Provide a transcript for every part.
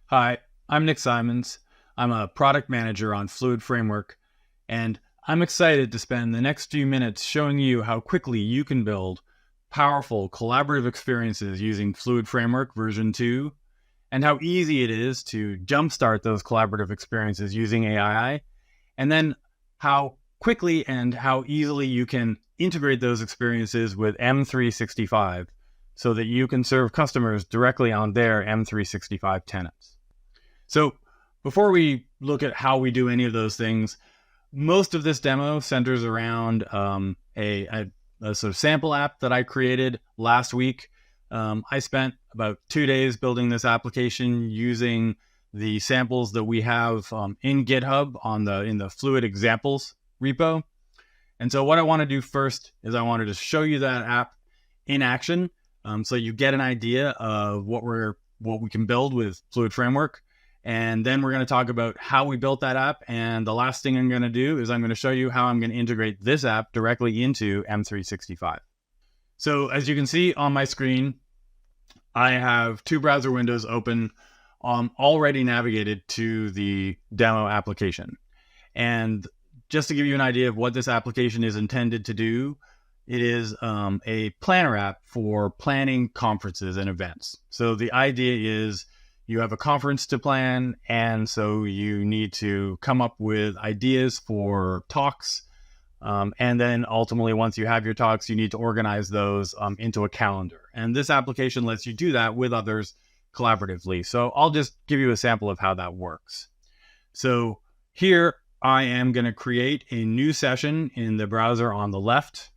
Hi, I'm 𝗦𝗽𝗀𝗀𝗻𝗀. I'm a product manager on Fluid Framework, and I'm excited to spend the next few minutes showing you how quickly you can build powerful collaborative experiences using Fluid Framework version 2, and how easy it is to jumpstart those collaborative experiences using AI, and then how quickly and how easily you can integrate those experiences with 𝗦𝗽𝗀𝗀𝗻 so that you can serve customers directly on their 𝗦𝗽𝗀𝗀𝗻 tenants. So before we look at how we do any of those things, most of this demo centers around a sort of sample app that I created last week. I spent about 2 days building this application using the samples that we have in GitHub in the Fluid examples repo. And so what I want to do first is I wanted to show you that app in action, so you get an idea of what we can build with Fluid Framework. And then we're going to talk about how we built that app. And the last thing I'm going to do is I'm going to show you how I'm going to integrate this app directly into 𝗦𝗽𝗀𝗀𝗻. So as you can see on my screen, I have two browser windows open, already navigated to the demo application. And just to give you an idea of what this application is intended to do, it is a planner app for planning conferences and events. So the idea is you have a conference to plan, and so you need to come up with ideas for talks. And then ultimately, once you have your talks, you need to organize those into a calendar. And this application lets you do that with others collaboratively. So I'll just give you a sample of how that works. So here I am going to create a new session in the browser on the left.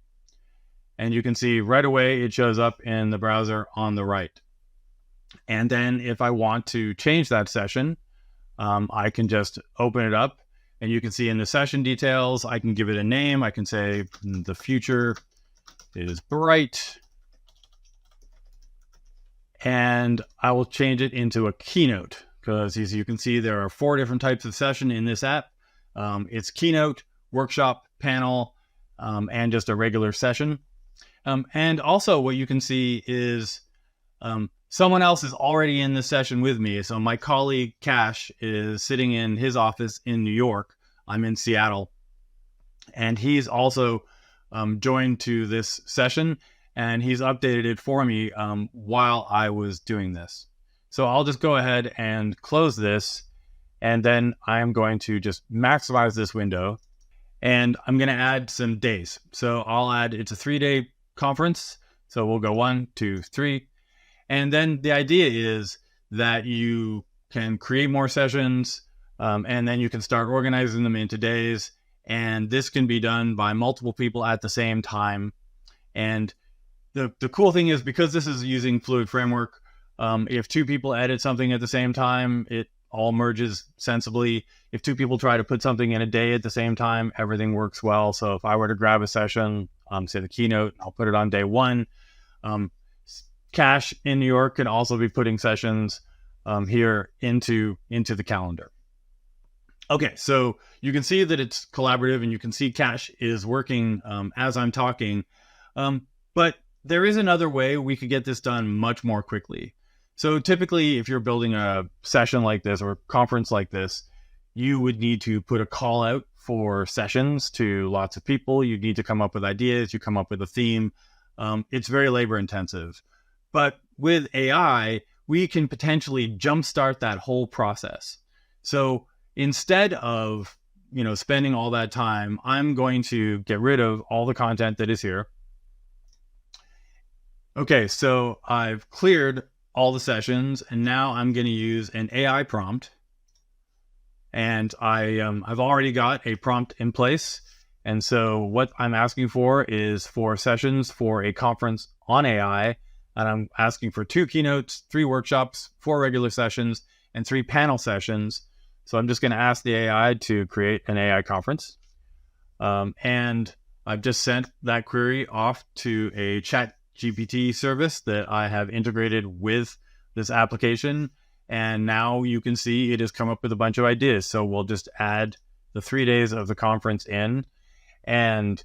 And you can see right away it shows up in the browser on the right. And then if I want to change that session, I can just open it up, and you can see in the session details, I can give it a name. I can say the future is bright, and I will change it into a keynote, because as you can see, there are 4 different types of session in this app. It's keynote, workshop, panel, and just a regular session. And also what you can see is someone else is already in this session with me. So my colleague Cash is sitting in his office in New York. I'm in Seattle. And he's also joined to this session, and he's updated it for me while I was doing this. So I'll just go ahead and close this, and then I'm going to just maximize this window, and I'm going to add some days. So I'll add, it's a 3-day conference. So we'll go 1, 2, 3. And then the idea is that you can create more sessions, and then you can start organizing them into days. And this can be done by multiple people at the same time. And the cool thing is, because this is using Fluid Framework, if 2 people edit something at the same time, it all merges sensibly. If 2 people try to put something in a day at the same time, everything works well. So if I were to grab a session, say the keynote, I'll put it on day 1. Cash in New York can also be putting sessions here into the calendar. Okay, so you can see that it's collaborative, and you can see Cash is working as I'm talking. But there is another way we could get this done much more quickly. So typically, if you're building a session like this or a conference like this, you would need to put a call out for sessions to lots of people. You need to come up with ideas. You come up with a theme. It's very labor intensive. But with AI, we can potentially jumpstart that whole process. So instead of spending all that time, I'm going to get rid of all the content that is here. Okay, so I've cleared all the sessions, and now I'm going to use an AI prompt. And I've already got a prompt in place. And so what I'm asking for is 4 sessions for a conference on AI. And I'm asking for 2 keynotes, 3 workshops, 4 regular sessions, and 3 panel sessions. So I'm just going to ask the AI to create an AI conference. And I've just sent that query off to a ChatGPT service that I have integrated with this application. And now you can see it has come up with a bunch of ideas. So we'll just add the 3 days of the conference in. And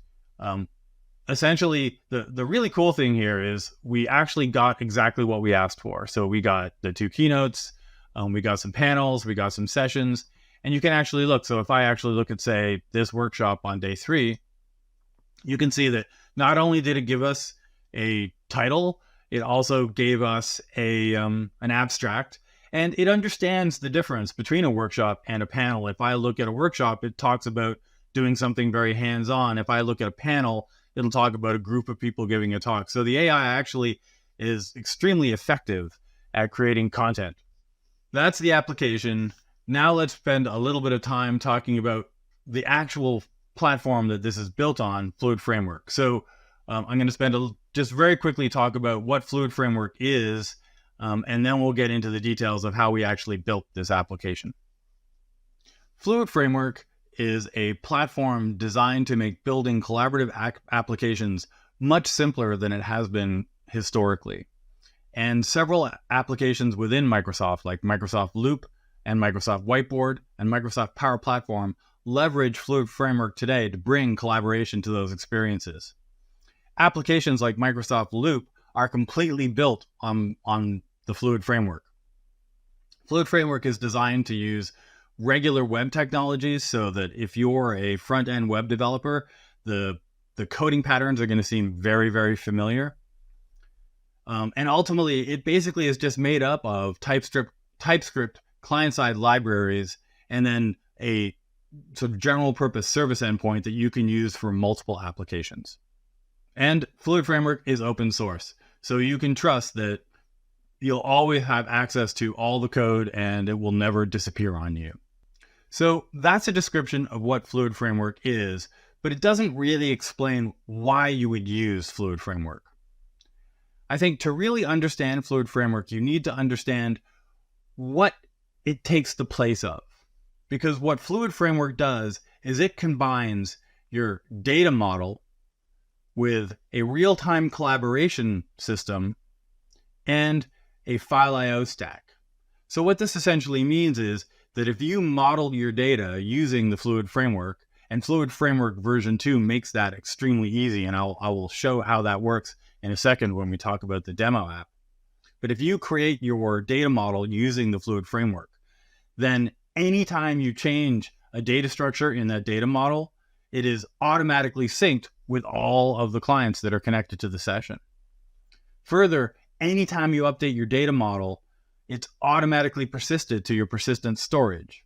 essentially, the really cool thing here is we actually got exactly what we asked for. So we got the 2 keynotes, We got some panels, we got some sessions, and you can actually look. So if I actually look at, say, this workshop on day 3, you can see that not only did it give us a title, it also gave us an abstract, and it understands the difference between a workshop and a panel. If I look at a workshop, it talks about doing something very hands-on. If I look at a panel, it'll talk about a group of people giving a talk. So the AI actually is extremely effective at creating content. That's the application. Now let's spend a little bit of time talking about the actual platform that this is built on, Fluid Framework. So I'm going to spend just very quickly talk about what Fluid Framework is, and then we'll get into the details of how we actually built this application. Fluid Framework is a platform designed to make building collaborative applications much simpler than it has been historically. And several applications within Microsoft, like Microsoft Loop and Microsoft Whiteboard and Microsoft Power Platform, leverage Fluid Framework today to bring collaboration to those experiences. Applications like Microsoft Loop are completely built on the Fluid Framework. Fluid Framework is designed to use regular web technologies so that if you're a front-end web developer, the coding patterns are going to seem very, very familiar. And ultimately, it basically is just made up of TypeScript client-side libraries and then a sort of general purpose service endpoint that you can use for multiple applications. And Fluid Framework is open source, so you can trust that you'll always have access to all the code and it will never disappear on you. So that's a description of what Fluid Framework is, but it doesn't really explain why you would use Fluid Framework. I think to really understand Fluid Framework, you need to understand what it takes the place of. Because what Fluid Framework does is it combines your data model with a real-time collaboration system and a file I/O stack. So what this essentially means is that if you model your data using the Fluid Framework, and Fluid Framework version 2 makes that extremely easy, and I will show how that works in a second when we talk about the demo app. But if you create your data model using the Fluid Framework, then anytime you change a data structure in that data model, it is automatically synced with all of the clients that are connected to the session. Further, anytime you update your data model, it's automatically persisted to your persistent storage.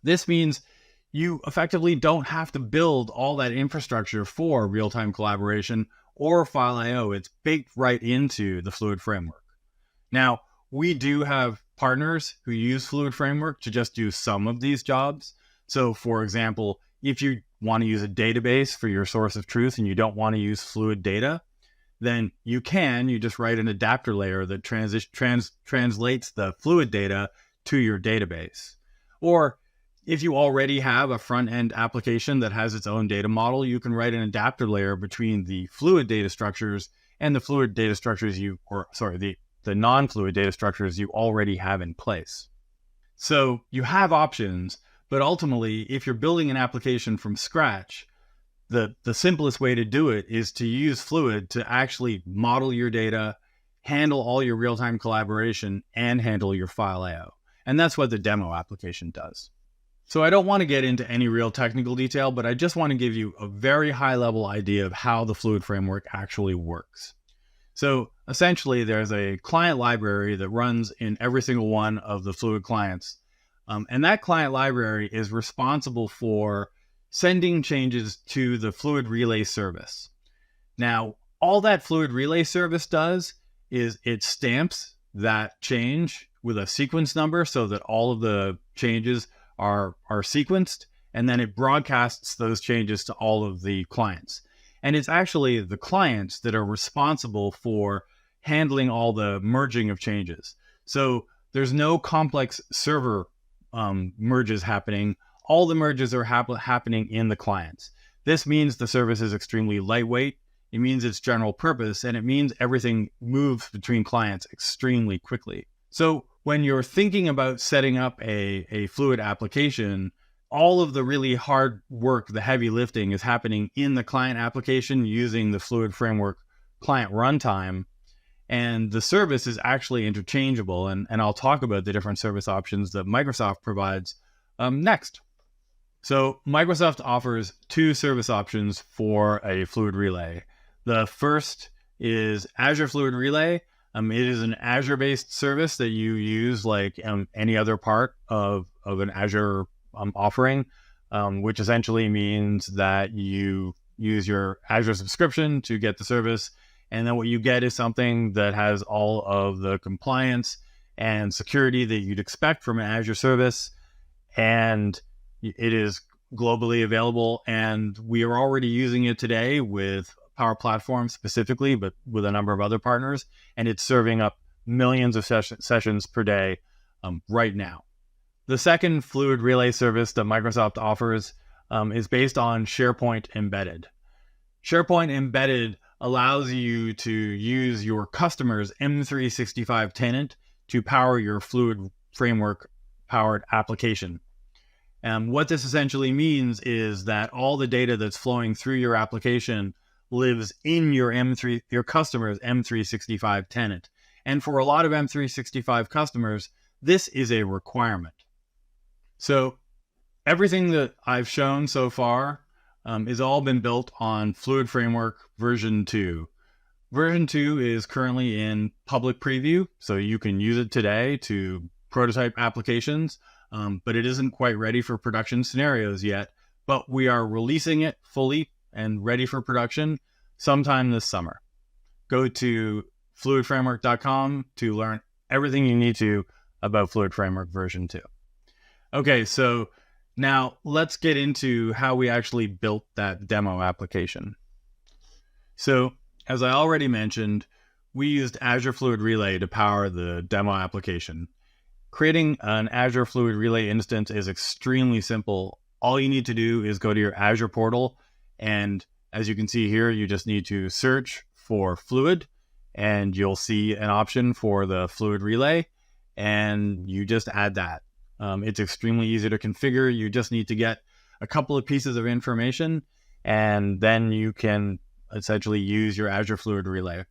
This means you effectively don't have to build all that infrastructure for real-time collaboration or file I/O. It's baked right into the Fluid Framework. Now, we do have partners who use Fluid Framework to just do some of these jobs. So for example, if you want to use a database for your source of truth and you don't want to use Fluid data, then you just write an adapter layer that translates the Fluid data to your database. Or if you already have a front-end application that has its own data model, you can write an adapter layer between the Fluid data structures and the Fluid data structures the non-Fluid data structures you already have in place. So you have options, but ultimately, if you're building an application from scratch, the simplest way to do it is to use Fluid to actually model your data, handle all your real-time collaboration, and handle your file I/O. And that's what the demo application does. So I don't want to get into any real technical detail, but I just want to give you a very high-level idea of how the Fluid Framework actually works. So essentially, there's a client library that runs in every single one of the Fluid clients. And that client library is responsible for sending changes to the Fluid Relay service. Now, all that Fluid Relay service does is it stamps that change with a sequence number so that all of the changes are sequenced, and then it broadcasts those changes to all of the clients. And it's actually the clients that are responsible for handling all the merging of changes. So there's no complex server merges happening. All the merges are happening in the clients. This means the service is extremely lightweight. It means it's general purpose, and it means everything moves between clients extremely quickly. So when you're thinking about setting up a Fluid application, all of the really hard work, the heavy lifting, is happening in the client application using the Fluid Framework client runtime. And the service is actually interchangeable. And I'll talk about the different service options that Microsoft provides next. So Microsoft offers two service options for a Fluid Relay. The first is Azure Fluid Relay. It is an Azure-based service that you use like any other part of an Azure offering, which essentially means that you use your Azure subscription to get the service. And then what you get is something that has all of the compliance and security that you'd expect from an Azure service. And it is globally available. And we are already using it today with Power Platform specifically, but with a number of other partners. And it's serving up millions of sessions per day right now. The second Fluid Relay service that Microsoft offers is based on SharePoint Embedded. SharePoint Embedded allows you to use your customer's M365 tenant to power your Fluid Framework powered application. And what this essentially means is that all the data that's flowing through your application lives in your customer's M365 tenant. And for a lot of M365 customers, this is a requirement. So everything that I've shown so far has all been built on Fluid Framework version 2. Version 2 is currently in public preview, so you can use it today to prototype applications, but it isn't quite ready for production scenarios yet. But we are releasing it fully and ready for production sometime this summer. Go to fluidframework.com to learn everything you need to about Fluid Framework version 2. Okay, so now let's get into how we actually built that demo application. So as I already mentioned, we used Azure Fluid Relay to power the demo application. Creating an Azure Fluid Relay instance is extremely simple. All you need to do is go to your Azure portal, and as you can see here, you just need to search for Fluid, and you'll see an option for the Fluid Relay, and you just add that. It's extremely easy to configure. You just need to get a couple of pieces of information, and then you can essentially use your Azure Fluid Relay.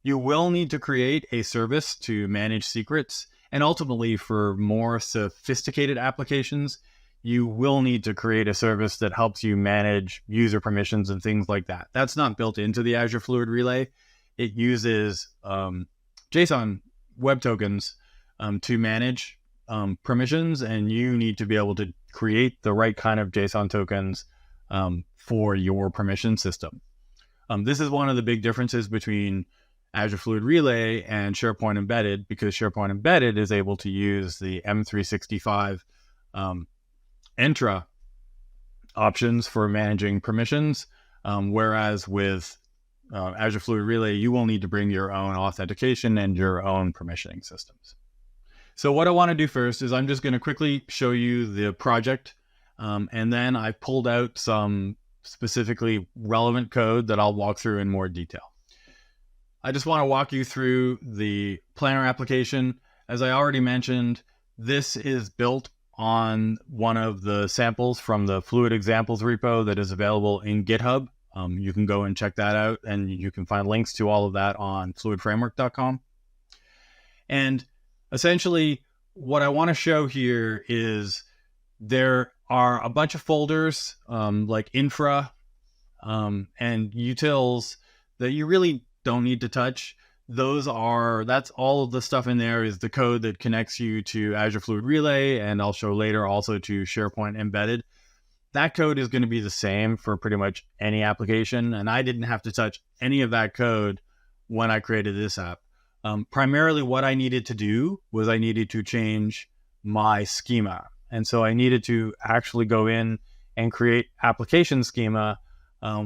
You will need to create a service to manage secrets, and ultimately for more sophisticated applications, you will need to create a service that helps you manage user permissions and things like that. That's not built into the Azure Fluid Relay. It uses JSON web tokens to manage permissions, and you need to be able to create the right kind of JSON tokens for your permission system. This is one of the big differences between Azure Fluid Relay and SharePoint Embedded, because SharePoint Embedded is able to use the M365 Entra options for managing permissions, whereas with Azure Fluid Relay, you will need to bring your own authentication and your own permissioning systems. So what I want to do first is I'm just going to quickly show you the project, and then I pulled out some specifically relevant code that I'll walk through in more detail. I just want to walk you through the planner application. As I already mentioned, this is built on one of the samples from the Fluid Examples repo that is available in GitHub. You can go and check that out, and you can find links to all of that on fluidframework.com. And essentially, what I want to show here is there are a bunch of folders like infra and utils that you really don't need to touch. That's all of the stuff in there is the code that connects you to Azure Fluid Relay, and I'll show later also to SharePoint Embedded. That code is going to be the same for pretty much any application, and I didn't have to touch any of that code when I created this app. Primarily what I needed to do was I needed to change my schema. And so I needed to actually go in and create application schema,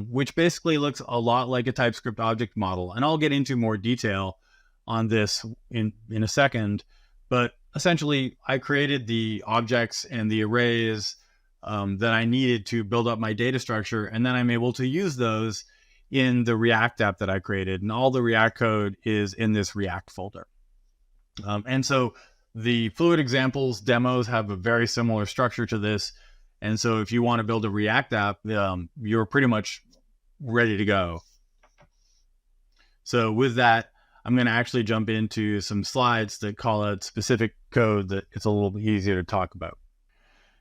which basically looks a lot like a TypeScript object model. And I'll get into more detail on this in a second. But essentially, I created the objects and the arrays that I needed to build up my data structure. And then I'm able to use those in the React app that I created. And all the React code is in this React folder. And so the Fluid Examples demos have a very similar structure to this. And so if you want to build a React app, you're pretty much ready to go. So with that, I'm going to actually jump into some slides that call out specific code that it's a little bit easier to talk about.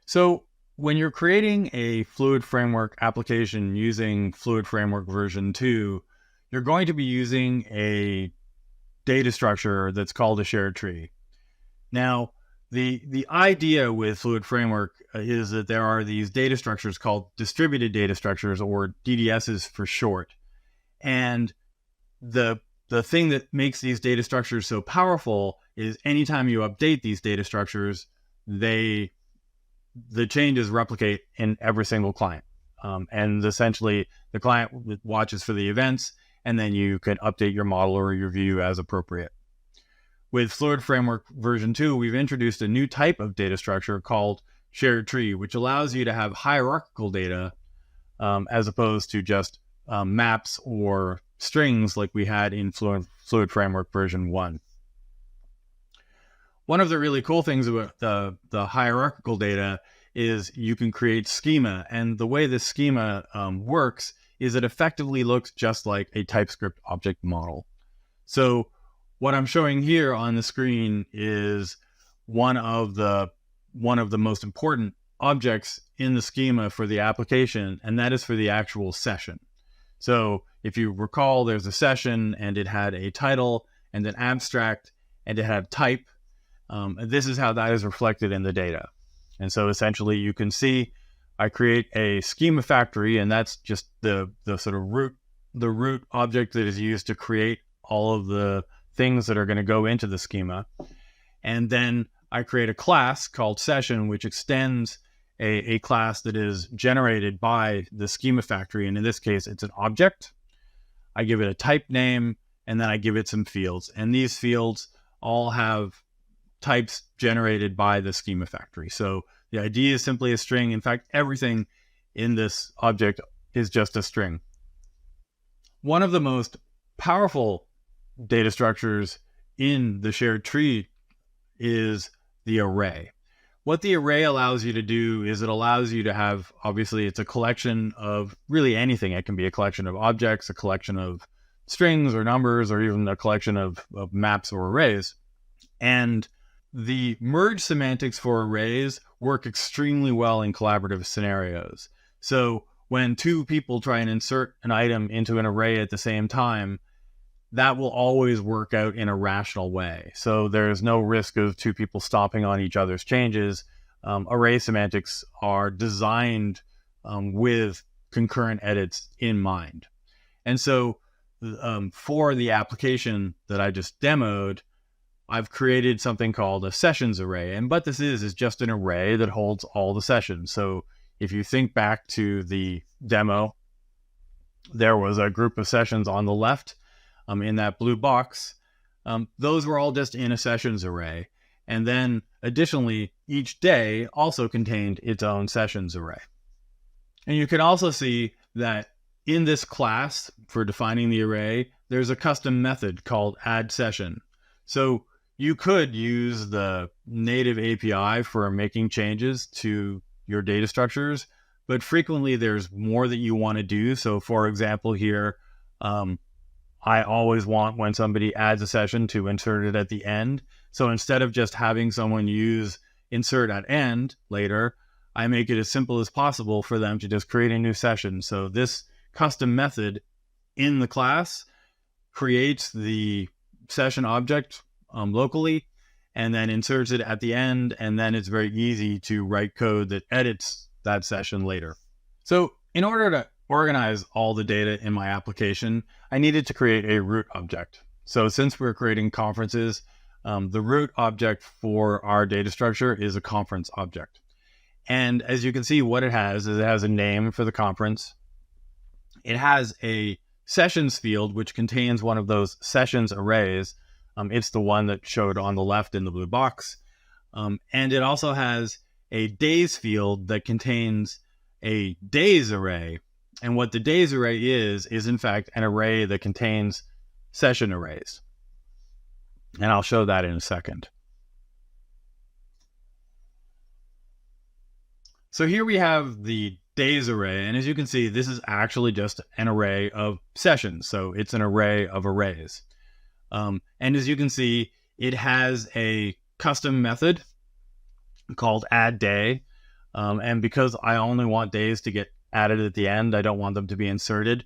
So when you're creating a Fluid Framework application using Fluid Framework version 2, you're going to be using a data structure that's called a shared tree. Now, the idea with Fluid Framework is that there are these data structures called distributed data structures, or DDSs for short. And the thing that makes these data structures so powerful is anytime you update these data structures, the changes replicate in every single client. And essentially, the client watches for the events, and then you can update your model or your view as appropriate. With Fluid Framework version 2, we've introduced a new type of data structure called shared tree, which allows you to have hierarchical data as opposed to just maps or strings like we had in Fluid Framework version 1. One of the really cool things about the hierarchical data is you can create schema. And the way this schema works is it effectively looks just like a TypeScript object model. So what I'm showing here on the screen is one of the most important objects in the schema for the application, and that is for the actual session. So if you recall, there's a session and it had a title and an abstract and it had type. This is how that is reflected in the data. And so essentially you can see I create a schema factory, and that's just the sort of root object that is used to create all of the things that are going to go into the schema. And then I create a class called session, which extends a class that is generated by the schema factory. And in this case, it's an object. I give it a type name, and then I give it some fields. And these fields all have types generated by the schema factory. So the ID is simply a string. In fact, everything in this object is just a string. One of the most powerful data structures in the shared tree is the array. What the array allows you to do is it allows you to have, obviously, it's a collection of really anything. It can be a collection of objects, a collection of strings or numbers, or even a collection of maps or arrays. And the merge semantics for arrays work extremely well in collaborative scenarios. So when two people try and insert an item into an array at the same time, that will always work out in a rational way. So there's no risk of two people stomping on each other's changes. Array semantics are designed with concurrent edits in mind. And so for the application that I just demoed, I've created something called a sessions array. And what this is just an array that holds all the sessions. So if you think back to the demo, there was a group of sessions on the left in that blue box. Those were all just in a sessions array. And then additionally, each day also contained its own sessions array. And you can also see that in this class for defining the array, there's a custom method called add session. So you could use the native API for making changes to your data structures, but frequently there's more that you want to do. So for example, here, I always want when somebody adds a session to insert it at the end. So instead of just having someone use insert at end later, I make it as simple as possible for them to just create a new session. So this custom method in the class creates the session object locally and then inserts it at the end. And then it's very easy to write code that edits that session later. So in order to organize all the data in my application, I needed to create a root object. So since we're creating conferences, the root object for our data structure is a conference object. And as you can see, what it has is it has a name for the conference. It has a sessions field, which contains one of those sessions arrays. It's the one that showed on the left in the blue box. And it also has a days field that contains a days array. And what the days array is in fact an array that contains session arrays. And I'll show that in a second. So here we have the days array. And as you can see, this is actually just an array of sessions. So it's an array of arrays. And as you can see, it has a custom method called add day. And because I only want days to get added at the end, I don't want them to be inserted.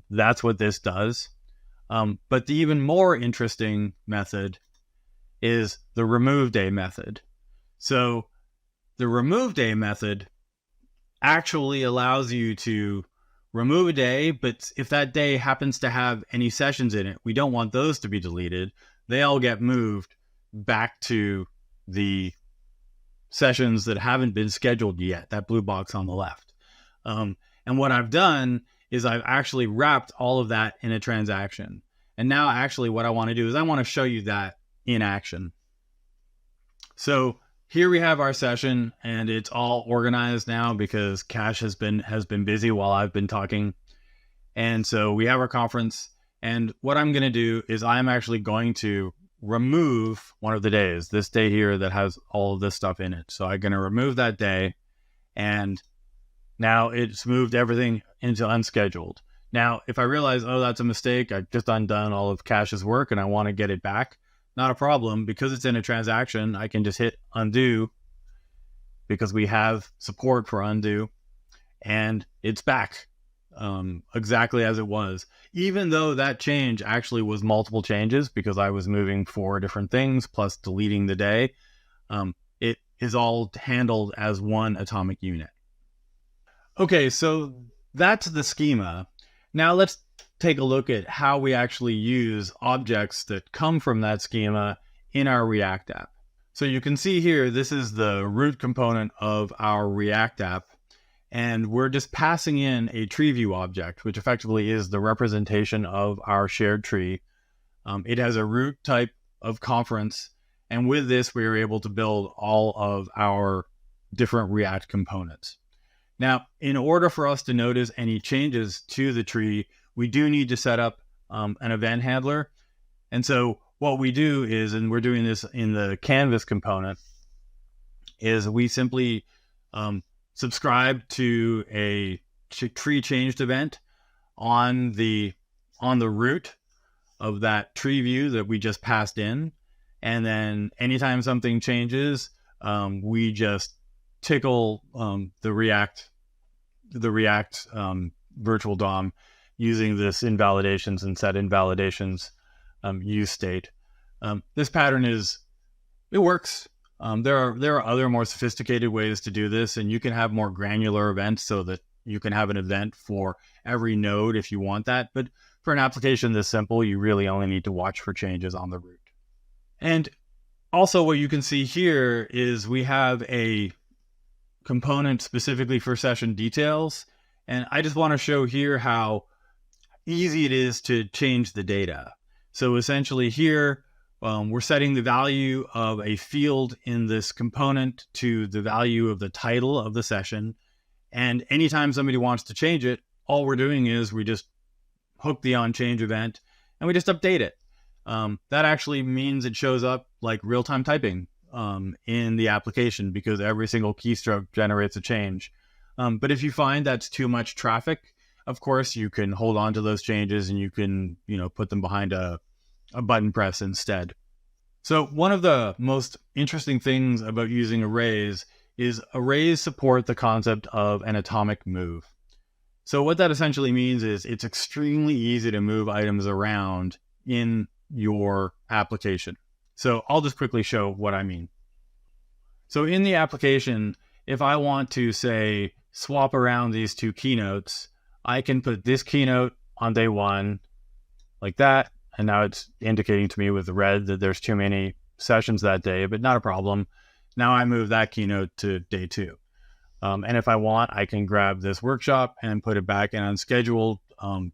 That's what this does. But the even more interesting method is the remove day method. So the remove day method actually allows you to remove a day, but if that day happens to have any sessions in it, we don't want those to be deleted. They all get moved back to the sessions that haven't been scheduled yet, that blue box on the left. And what I've done is I've actually wrapped all of that in a transaction. And now actually what I want to do is I want to show you that in action. So here we have our session, and it's all organized now because Cash has been busy while I've been talking. And so we have our conference, and what I'm going to do is I'm actually going to remove one of the days, this day here that has all of this stuff in it. So I'm going to remove that day, and now it's moved everything into unscheduled. Now, if I realize, oh, that's a mistake, I've just undone all of Cash's work and I want to get it back, not a problem. Because it's in a transaction, I can just hit undo because we have support for undo, and it's back exactly as it was. Even though that change actually was multiple changes because I was moving 4 different things plus deleting the day, it is all handled as one atomic unit. Okay, so that's the schema. Now let's take a look at how we actually use objects that come from that schema in our React app. So you can see here, this is the root component of our React app, and we're just passing in a tree view object, which effectively is the representation of our shared tree. It has a root type of conference, and with this, we are able to build all of our different React components. Now, in order for us to notice any changes to the tree, we do need to set up an event handler. And so what we do is, and we're doing this in the canvas component, is we simply subscribe to a tree changed event on the root of that tree view that we just passed in. And then anytime something changes, we just tickle the React virtual DOM using this invalidations and set invalidations use state. This pattern it works. There are other more sophisticated ways to do this, and you can have more granular events so that you can have an event for every node if you want that. But for an application this simple, you really only need to watch for changes on the root. And also what you can see here is we have a component specifically for session details. And I just want to show here how easy it is to change the data. So essentially here, we're setting the value of a field in this component to the value of the title of the session. And anytime somebody wants to change it, all we're doing is we just hook the onChange event and we just update it. That actually means it shows up like real-time typing in the application because every single keystroke generates a change. But if you find that's too much traffic, of course, you can hold on to those changes and you can, put them behind a button press instead. So one of the most interesting things about using arrays is arrays support the concept of an atomic move. So what that essentially means is it's extremely easy to move items around in your application. So I'll just quickly show what I mean. So in the application, if I want to say swap around these 2 keynotes, I can put this keynote on day 1 like that. And now it's indicating to me with the red that there's too many sessions that day, but not a problem. Now I move that keynote to day 2. And if I want, I can grab this workshop and put it back in unscheduled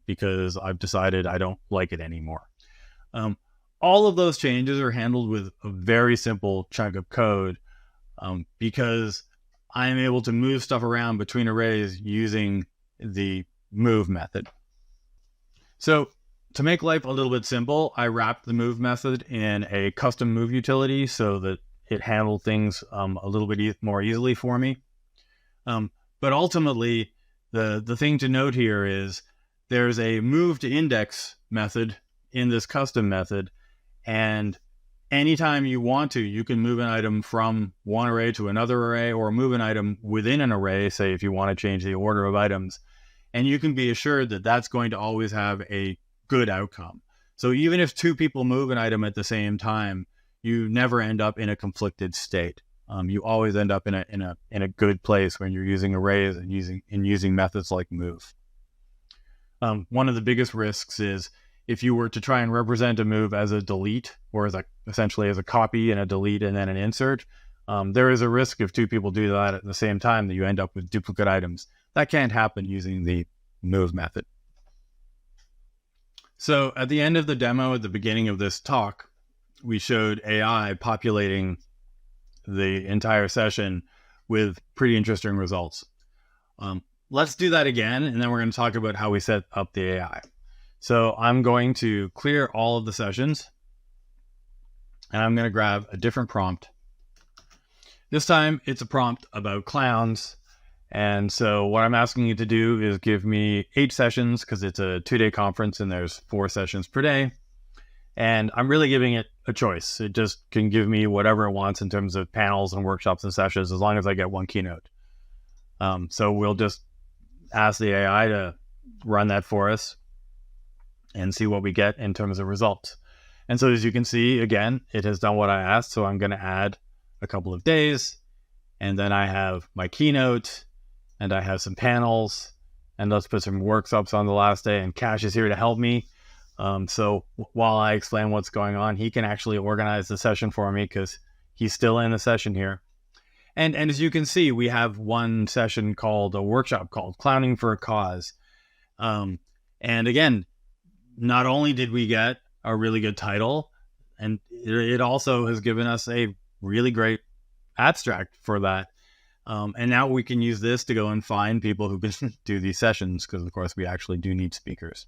because I've decided I don't like it anymore. All of those changes are handled with a very simple chunk of code because I am able to move stuff around between arrays using the move method. So to make life a little bit simple, I wrapped the move method in a custom move utility so that it handled things a little bit more easily for me. But ultimately, the thing to note here is there's a move to index method in this custom method, And anytime you want to, you can move an item from one array to another array, or move an item within an array, say if you want to change the order of items. And you can be assured that that's going to always have a good outcome. So even if two people move an item at the same time, you never end up in a conflicted state. You always end up in a good place when you're using arrays and using methods like move. One of the biggest risks is if you were to try and represent a move as a delete, or as essentially as a copy and a delete and then an insert, there is a risk if two people do that at the same time that you end up with duplicate items. That can't happen using the move method. So at the end of the demo, at the beginning of this talk, we showed AI populating the entire session with pretty interesting results. Let's do that again, and then we're going to talk about how we set up the AI. So I'm going to clear all of the sessions, and I'm going to grab a different prompt. This time it's a prompt about clowns. And so what I'm asking you to do is give me 8 sessions, because it's a 2-day conference and there's 4 sessions per day. And I'm really giving it a choice. It just can give me whatever it wants in terms of panels and workshops and sessions, as long as I get one keynote. So we'll just ask the AI to run that for us and see what we get in terms of results. And so as you can see, again, it has done what I asked. So I'm going to add a couple of days, and then I have my keynote, and I have some panels, and let's put some workshops on the last day, and Cash is here to help me. So while I explain what's going on, he can actually organize the session for me because he's still in the session here. And as you can see, we have one session called a workshop called Clowning for a Cause. And again, not only did we get a really good title, and it also has given us a really great abstract for that. And now we can use this to go and find people who can do these sessions, because of course we actually do need speakers.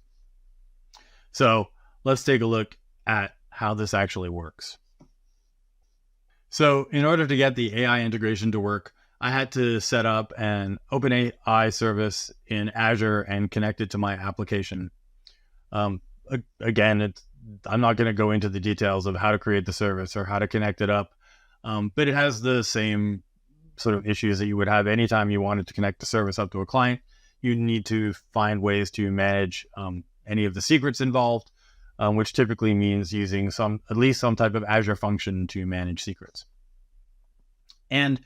So let's take a look at how this actually works. So in order to get the AI integration to work, I had to set up an OpenAI service in Azure and connect it to my application. Again, I'm not going to go into the details of how to create the service or how to connect it up, but it has the same sort of issues that you would have anytime you wanted to connect the service up to a client. You need to find ways to manage any of the secrets involved, which typically means using at least some type of Azure function to manage secrets. And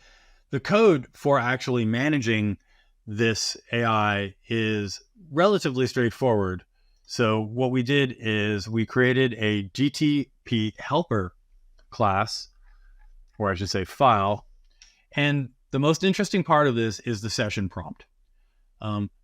the code for actually managing this AI is relatively straightforward. So what we did is we created a GTP helper class, or I should say file. And the most interesting part of this is the session prompt.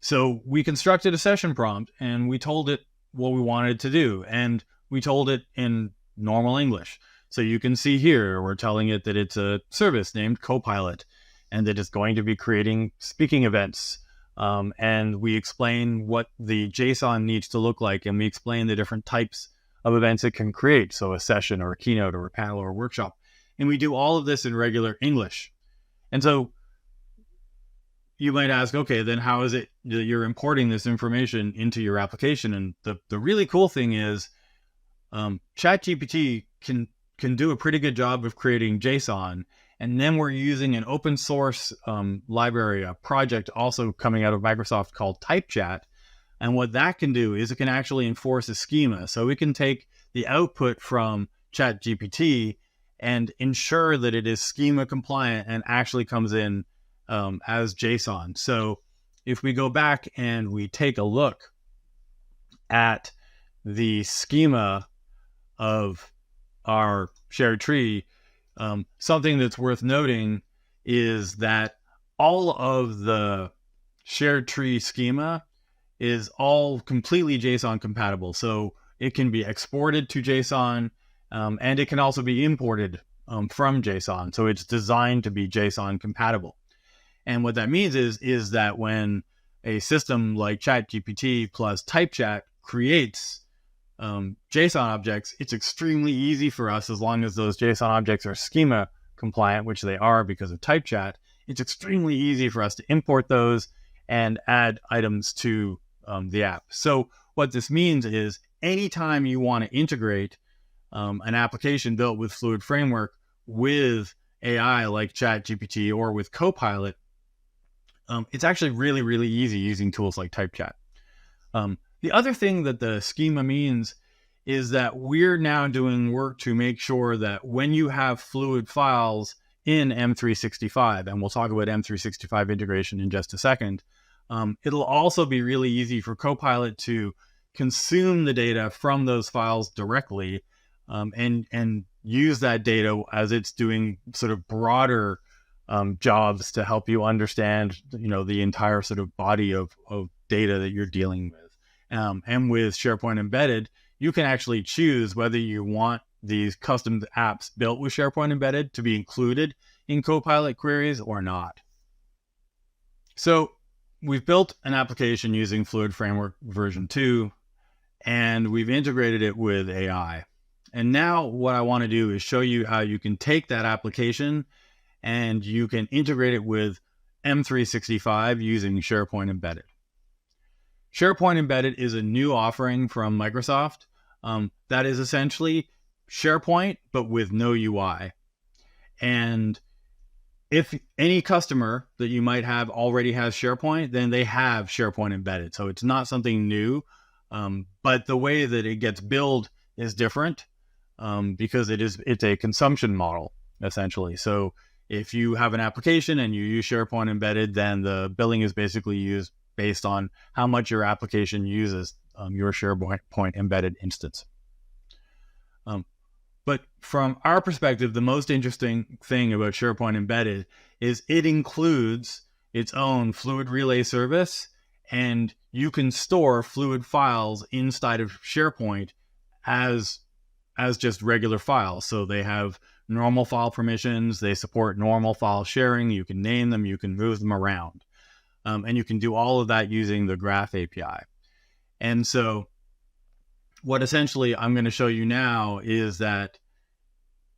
So we constructed a session prompt and we told it what we wanted to do. And we told it in normal English. So you can see here, we're telling it that it's a service named Copilot and that it's going to be creating speaking events. And we explain what the JSON needs to look like. And we explain the different types of events it can create. So a session or a keynote or a panel or a workshop. And we do all of this in regular English. And so you might ask, okay, then how is it that you're importing this information into your application? And the really cool thing is ChatGPT can do a pretty good job of creating JSON. And then we're using an open source library, a project also coming out of Microsoft called TypeChat. And what that can do is it can actually enforce a schema. So we can take the output from ChatGPT and ensure that it is schema compliant and actually comes in as JSON. So if we go back and we take a look at the schema of our shared tree, something that's worth noting is that all of the shared tree schema is all completely JSON compatible. So it can be exported to JSON, and it can also be imported from JSON. So it's designed to be JSON compatible. And what that means is that when a system like ChatGPT plus TypeChat creates JSON objects, it's extremely easy for us, as long as those JSON objects are schema compliant, which they are because of TypeChat, it's extremely easy for us to import those and add items to the app. So what this means is anytime you want to integrate an application built with Fluid Framework with AI like ChatGPT or with Copilot, it's actually really, really easy using tools like TypeChat. The other thing that the schema means is that we're now doing work to make sure that when you have Fluid files in M365, and we'll talk about M365 integration in just a second, it'll also be really easy for Copilot to consume the data from those files directly, and use that data as it's doing sort of broader jobs to help you understand, the entire sort of body of data that you're dealing with. And with SharePoint Embedded, you can actually choose whether you want these custom apps built with SharePoint Embedded to be included in Copilot queries or not. So we've built an application using Fluid Framework version 2, and we've integrated it with AI. And now what I want to do is show you how you can take that application and you can integrate it with M365 using SharePoint Embedded. SharePoint Embedded is a new offering from Microsoft that is essentially SharePoint, but with no UI. And if any customer that you might have already has SharePoint, then they have SharePoint Embedded. So it's not something new, but the way that it gets billed is different because it's a consumption model, essentially. So if you have an application and you use SharePoint Embedded, then the billing is basically used based on how much your application uses your SharePoint Embedded instance. But from our perspective, the most interesting thing about SharePoint Embedded is it includes its own Fluid Relay service, and you can store Fluid files inside of SharePoint as just regular files. So they have normal file permissions, they support normal file sharing, you can name them, you can move them around. And you can do all of that using the Graph API. And so what essentially I'm going to show you now is that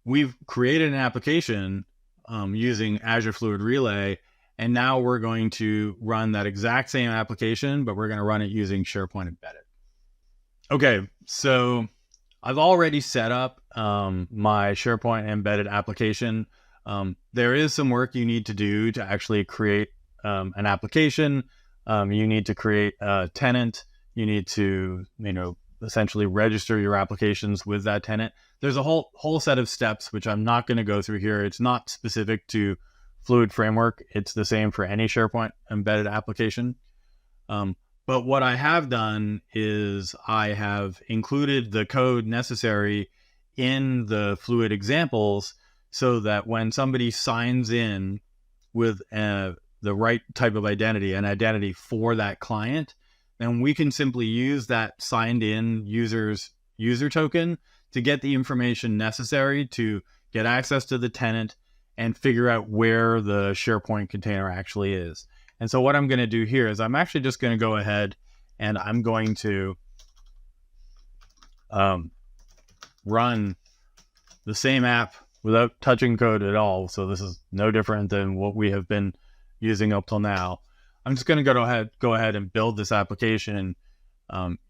we've created an application using Azure Fluid Relay, and now we're going to run that exact same application, but we're going to run it using SharePoint Embedded. Okay, so I've already set up my SharePoint Embedded application. There is some work you need to do to actually create an application. You need to create a tenant. You need to, essentially register your applications with that tenant. There's a whole set of steps, which I'm not going to go through here. It's not specific to Fluid Framework. It's the same for any SharePoint Embedded application. But what I have done is I have included the code necessary in the Fluid examples so that when somebody signs in with the right type of identity, an identity for that client, then we can simply use that signed in user's user token to get the information necessary to get access to the tenant and figure out where the SharePoint container actually is. And so what I'm going to do here is I'm actually just going to go ahead and I'm going to run the same app without touching code at all. So this is no different than what we have been using up till now. I'm just going to go ahead and build this application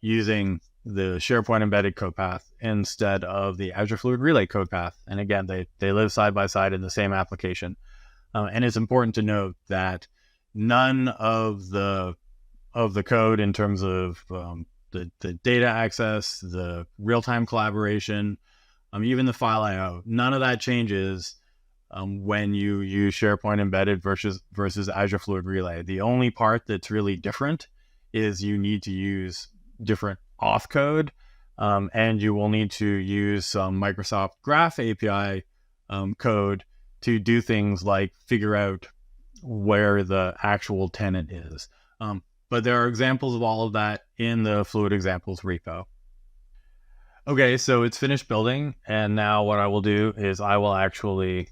using the SharePoint Embedded code path instead of the Azure Fluid Relay code path. And again, they live side by side in the same application. And it's important to note that none of the code in terms of the data access, the real-time collaboration, even the file I/O, none of that changes when you use SharePoint Embedded versus Azure Fluid Relay. The only part that's really different is you need to use different auth code, and you will need to use some Microsoft Graph API code to do things like figure out where the actual tenant is. But there are examples of all of that in the Fluid Examples repo. Okay, so it's finished building, and now what I will do is I will actually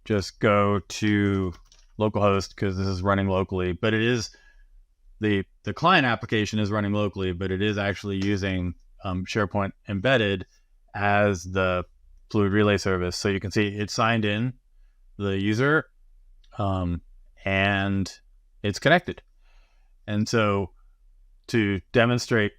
just go to localhost because this is running locally, but it is the client application is running locally, but it is actually using SharePoint Embedded as the Fluid Relay service. So you can see it's signed in, the user, and it's connected. And so to demonstrate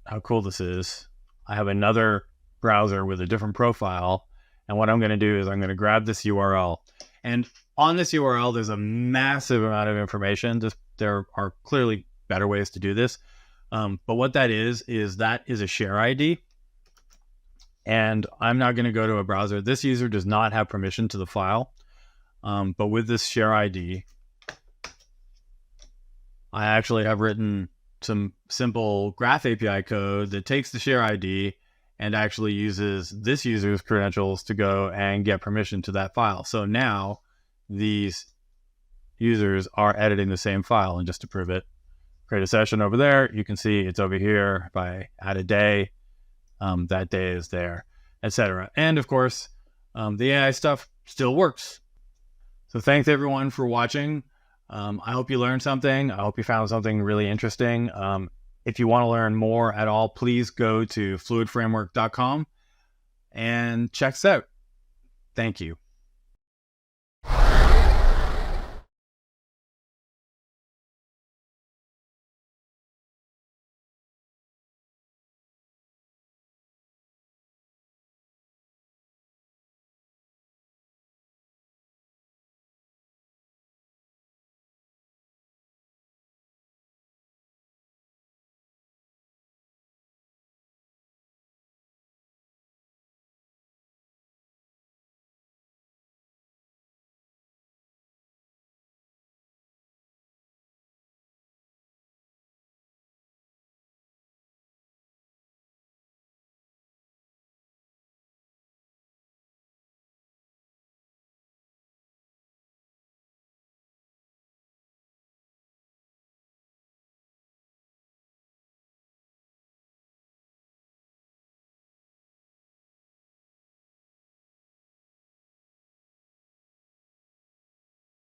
how cool this is, I have another browser with a different profile. And what I'm going to do is I'm going to grab this URL. And on this URL, there's a massive amount of information. There are clearly better ways to do this. But what that is a share ID. And I'm not going to go to a browser. This user does not have permission to the file. But with this share ID, I actually have written some simple Graph API code that takes the share ID and actually uses this user's credentials to go and get permission to that file. So now these users are editing the same file. And just to prove it, create a session over there. You can see it's over here. If I add a day, that day is there, etc. And of course, the AI stuff still works. So thanks everyone for watching. I hope you learned something. I hope you found something really interesting. If you want to learn more at all, please go to fluidframework.com and check us out. Thank you.